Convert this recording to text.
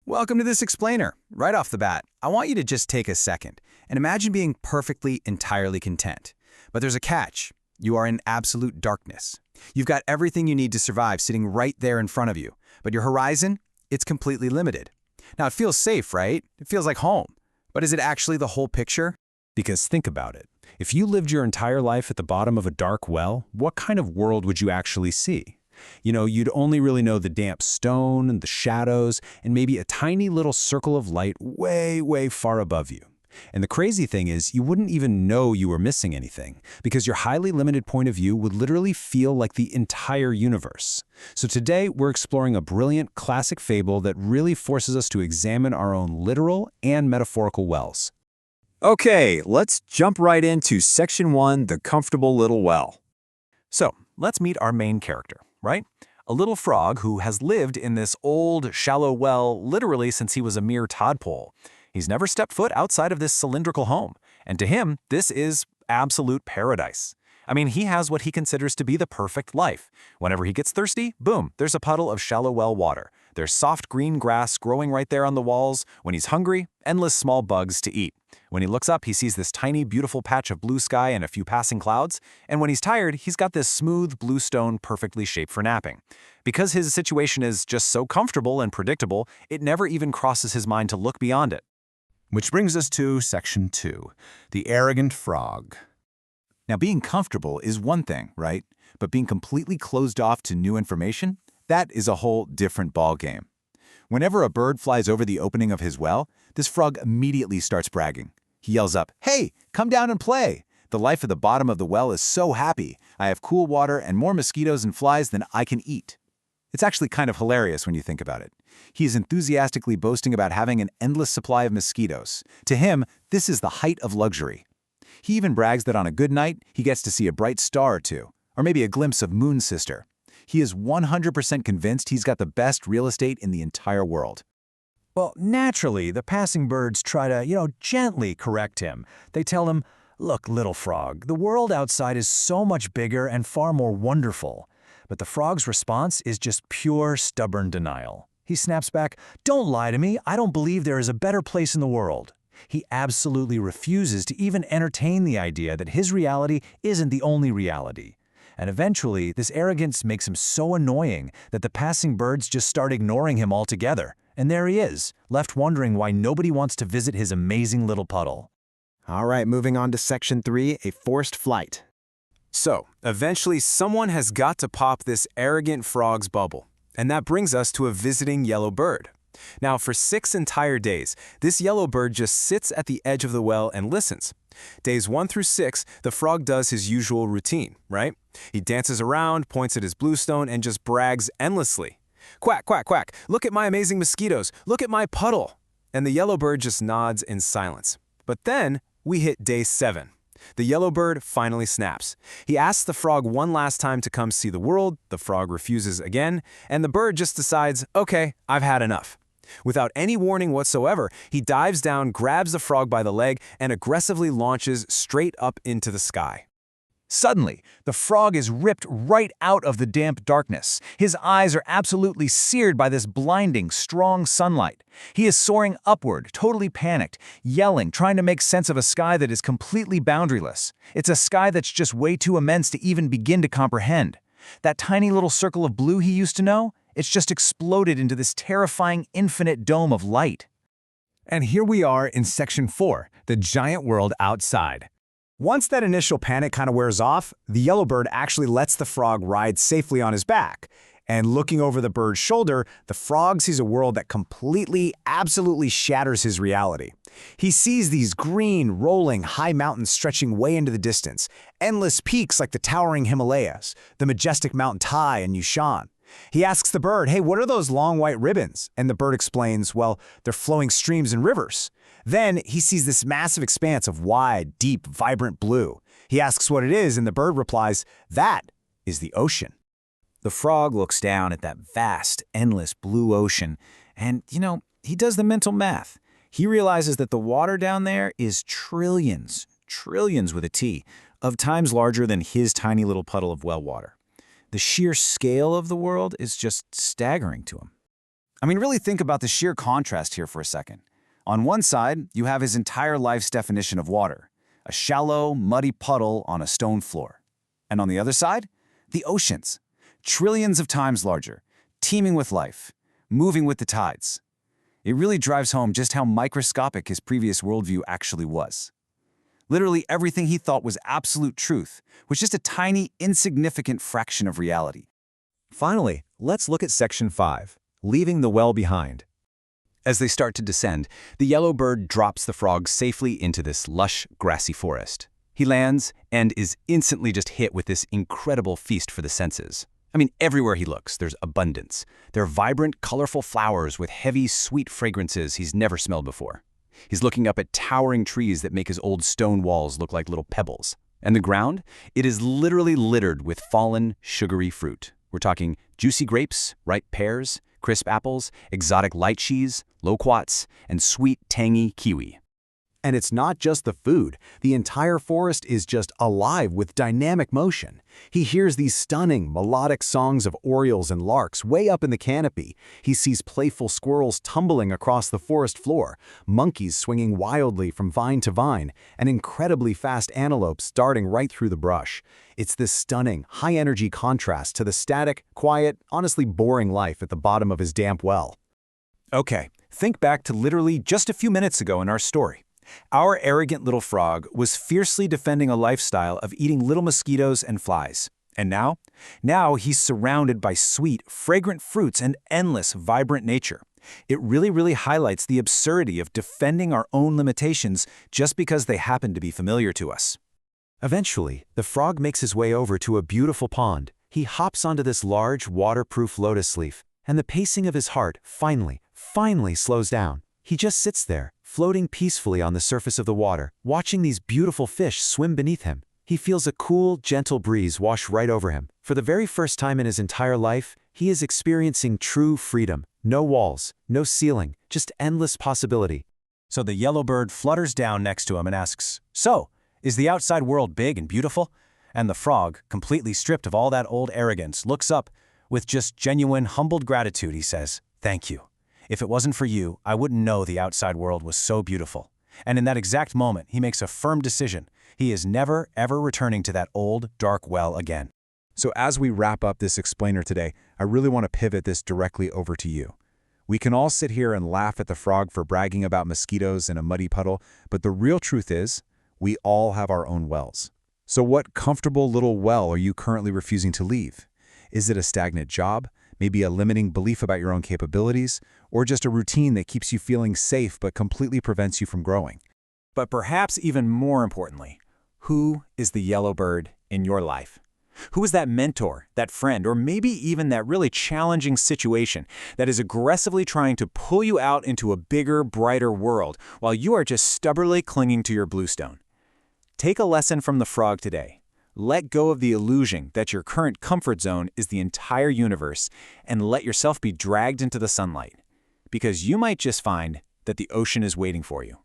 Welcome to this explainer. Right off the bat, I want you to just take a second and imagine being perfectly, entirely content. But there's a catch. You are in absolute darkness. You've got everything you need to survive sitting right there in front of you, but your horizon, it's completely limited. Now, it feels safe, right? It feels like home. But is it actually the whole picture? Because think about it. If you lived your entire life at the bottom of a dark well, what kind of world would you actually see? You'd only really know the damp stone and the shadows and maybe a tiny little circle of light way, way far above you. And the crazy thing is, you wouldn't even know you were missing anything because your highly limited point of view would literally feel like the entire universe. So today, we're exploring a brilliant classic fable that really forces us to examine our own literal and metaphorical wells. Okay, let's jump right into Section 1, The Comfortable Little Well. So, let's meet our main character, right? A little frog who has lived in this old, shallow well literally since he was a mere tadpole. He's never stepped foot outside of this cylindrical home, and to him, this is absolute paradise. I mean, he has what he considers to be the perfect life. Whenever he gets thirsty, boom, there's a puddle of shallow well water. There's soft green grass growing right there on the walls. When he's hungry, endless small bugs to eat. When he looks up, he sees this tiny, beautiful patch of blue sky and a few passing clouds. And when he's tired, he's got this smooth blue stone perfectly shaped for napping. Because his situation is just so comfortable and predictable, it never even crosses his mind to look beyond it. Which brings us to Section 2, The Arrogant Frog. Now, being comfortable is one thing, right? But being completely closed off to new information, that is a whole different ballgame. Whenever a bird flies over the opening of his well, this frog immediately starts bragging. He yells up, "Hey, come down and play! The life at the bottom of the well is so happy. I have cool water and more mosquitoes and flies than I can eat." It's actually kind of hilarious when you think about it. He is enthusiastically boasting about having an endless supply of mosquitoes. To him, this is the height of luxury. He even brags that on a good night, he gets to see a bright star or two, or maybe a glimpse of Moon Sister. He is 100% convinced he's got the best real estate in the entire world. Well, naturally, the passing birds try to, gently correct him. They tell him, "Look, little frog, the world outside is so much bigger and far more wonderful." But the frog's response is just pure, stubborn denial. He snaps back, "Don't lie to me. I don't believe there is a better place in the world." He absolutely refuses to even entertain the idea that his reality isn't the only reality. And eventually, this arrogance makes him so annoying that the passing birds just start ignoring him altogether. And there he is, left wondering why nobody wants to visit his amazing little puddle. All right, moving on to Section 3, A Forced Flight. So, eventually someone has got to pop this arrogant frog's bubble. And that brings us to a visiting yellow bird. Now, for 6 entire days, this yellow bird just sits at the edge of the well and listens. Days 1 through 6, the frog does his usual routine, right? He dances around, points at his bluestone, and just brags endlessly. "Quack, quack, quack, look at my amazing mosquitoes, look at my puddle." And the yellow bird just nods in silence. But then, we hit day 7. The yellow bird finally snaps. He asks the frog one last time to come see the world, the frog refuses again, and the bird just decides, "Okay, I've had enough." Without any warning whatsoever, he dives down, grabs the frog by the leg, and aggressively launches straight up into the sky. Suddenly, the frog is ripped right out of the damp darkness. His eyes are absolutely seared by this blinding, strong sunlight. He is soaring upward, totally panicked, yelling, trying to make sense of a sky that is completely boundaryless. It's a sky that's just way too immense to even begin to comprehend. That tiny little circle of blue he used to know, it's just exploded into this terrifying, infinite dome of light. And here we are in Section 4, The Giant World Outside. Once that initial panic kind of wears off, the yellow bird actually lets the frog ride safely on his back. And looking over the bird's shoulder, the frog sees a world that completely, absolutely shatters his reality. He sees these green, rolling, high mountains stretching way into the distance, endless peaks like the towering Himalayas, the majestic Mount Tai in Yushan. He asks the bird, "Hey, what are those long white ribbons?" And the bird explains, "Well, they're flowing streams and rivers." Then he sees this massive expanse of wide, deep, vibrant blue. He asks what it is, and the bird replies, "That is the ocean." The frog looks down at that vast, endless blue ocean, and, he does the mental math. He realizes that the water down there is trillions with a T, of times larger than his tiny little puddle of well water. The sheer scale of the world is just staggering to him. I mean, really think about the sheer contrast here for a second. On one side, you have his entire life's definition of water, a shallow, muddy puddle on a stone floor. And on the other side, the oceans, trillions of times larger, teeming with life, moving with the tides. It really drives home just how microscopic his previous worldview actually was. Literally everything he thought was absolute truth was just a tiny, insignificant fraction of reality. Finally, let's look at Section 5, Leaving the Well Behind. As they start to descend, the yellow bird drops the frog safely into this lush, grassy forest. He lands and is instantly just hit with this incredible feast for the senses. I mean, everywhere he looks, there's abundance. There are vibrant, colorful flowers with heavy, sweet fragrances he's never smelled before. He's looking up at towering trees that make his old stone walls look like little pebbles. And the ground? It is literally littered with fallen, sugary fruit. We're talking juicy grapes, ripe pears, crisp apples, exotic lychees, loquats, and sweet, tangy kiwi. And it's not just the food. The entire forest is just alive with dynamic motion. He hears these stunning, melodic songs of orioles and larks way up in the canopy. He sees playful squirrels tumbling across the forest floor, monkeys swinging wildly from vine to vine, and incredibly fast antelopes darting right through the brush. It's this stunning, high-energy contrast to the static, quiet, honestly boring life at the bottom of his damp well. Okay, think back to literally just a few minutes ago in our story. Our arrogant little frog was fiercely defending a lifestyle of eating little mosquitoes and flies. And now? Now he's surrounded by sweet, fragrant fruits and endless, vibrant nature. It really highlights the absurdity of defending our own limitations just because they happen to be familiar to us. Eventually, the frog makes his way over to a beautiful pond. He hops onto this large, waterproof lotus leaf, and the pacing of his heart finally slows down. He just sits there, floating peacefully on the surface of the water, watching these beautiful fish swim beneath him. He feels a cool, gentle breeze wash right over him. For the very first time in his entire life, he is experiencing true freedom. No walls, no ceiling, just endless possibility. So the yellow bird flutters down next to him and asks, "So, is the outside world big and beautiful?" And the frog, completely stripped of all that old arrogance, looks up. With just genuine, humbled gratitude, he says, "Thank you. If it wasn't for you, I wouldn't know the outside world was so beautiful." And in that exact moment, he makes a firm decision. He is never, ever returning to that old, dark well again. So as we wrap up this explainer today, I really want to pivot this directly over to you. We can all sit here and laugh at the frog for bragging about mosquitoes in a muddy puddle, but the real truth is, we all have our own wells. So what comfortable little well are you currently refusing to leave? Is it a stagnant job? Maybe a limiting belief about your own capabilities, or just a routine that keeps you feeling safe but completely prevents you from growing? But perhaps even more importantly, who is the yellow bird in your life? Who is that mentor, that friend, or maybe even that really challenging situation that is aggressively trying to pull you out into a bigger, brighter world while you are just stubbornly clinging to your bluestone? Take a lesson from the frog today. Let go of the illusion that your current comfort zone is the entire universe and let yourself be dragged into the sunlight. Because you might just find that the ocean is waiting for you.